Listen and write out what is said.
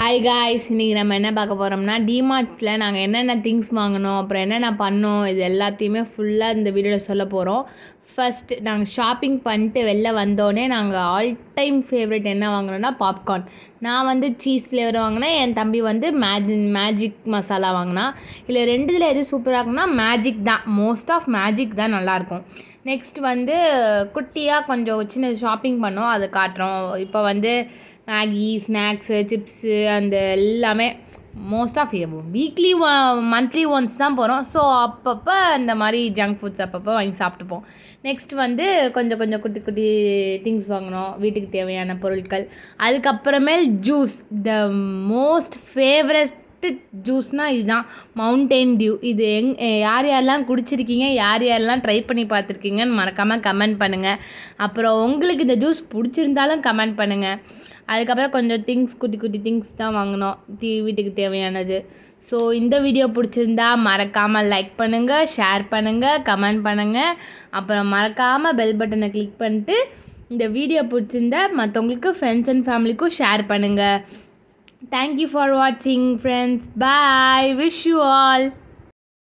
Hi guys, இன்றைக்கி நம்ம என்ன பார்க்க போகிறோம்னா, டிமார்ட்டில் நாங்கள் என்னென்ன திங்ஸ் வாங்கினோம், அப்புறம் என்னென்ன பண்ணோம், இது எல்லாத்தையுமே ஃபுல்லாக இந்த வீடியோவில் சொல்ல போகிறோம். ஃபஸ்ட் நாங்கள் ஷாப்பிங் பண்ணிட்டு வெளில வந்தோடனே நாங்கள் ஆல் டைம் ஃபேவரட் என்ன வாங்கினோன்னா பாப்கார்ன். நான் வந்து சீஸ் ஃப்ளேவர் வாங்கினேன், என் தம்பி வந்து மேஜிக் மசாலா வாங்கினா. இல்லை ரெண்டுத்தில் எது சூப்பராக இருக்குன்னா மேஜிக் தான், மோஸ்ட் ஆஃப் மேஜிக் தான் நல்லாயிருக்கும். நெக்ஸ்ட் வந்து குட்டியாக கொஞ்சம் சின்ன ஷாப்பிங் பண்ணோம், அதை காட்டுறோம். இப்போ வந்து மேகி, ஸ்நாக்ஸு, சிப்ஸு அந்த எல்லாமே most of weekly monthly once தான் போகிறோம். ஸோ அப்பப்போ இந்த மாதிரி ஜங்க் ஃபுட்ஸ் அப்பப்போ வாங்கி சாப்பிட்டுப்போம். நெக்ஸ்ட் வந்து கொஞ்சம் கொஞ்சம் குட்டி குட்டி திங்ஸ் வாங்கினோம், வீட்டுக்கு தேவையான பொருட்கள். அதுக்கப்புறமேல் ஜூஸ், த மோஸ்ட் ஃபேவரட் ஜூஸ்னால் இதுதான், மவுண்டெயின் டியூ. இது யார் யாரெல்லாம் குடிச்சிருக்கீங்க, யார் யாரெல்லாம் ட்ரை பண்ணி பார்த்துருக்கீங்கன்னு மறக்காமல் கமெண்ட் பண்ணுங்கள். அப்புறம் உங்களுக்கு இந்த ஜூஸ் பிடிச்சிருந்தாலும் கமெண்ட் பண்ணுங்கள். அதுக்கப்புறம் கொஞ்சம் திங்ஸ், குட்டி குட்டி திங்ஸ் தான் வாங்கினோம், வீட்டுக்கு தேவையானது. ஸோ இந்த வீடியோ பிடிச்சிருந்தா மறக்காமல் லைக் பண்ணுங்கள், ஷேர் பண்ணுங்கள், கமெண்ட் பண்ணுங்கள். அப்புறம் மறக்காமல் பெல் பட்டனை கிளிக் பண்ணிட்டு இந்த வீடியோ பிடிச்சிருந்தா மற்றவங்களுக்கு ஃப்ரெண்ட்ஸ் அண்ட் ஃபேமிலிக்கும் ஷேர் பண்ணுங்கள். Thank you for watching, friends. Bye. Wish you all.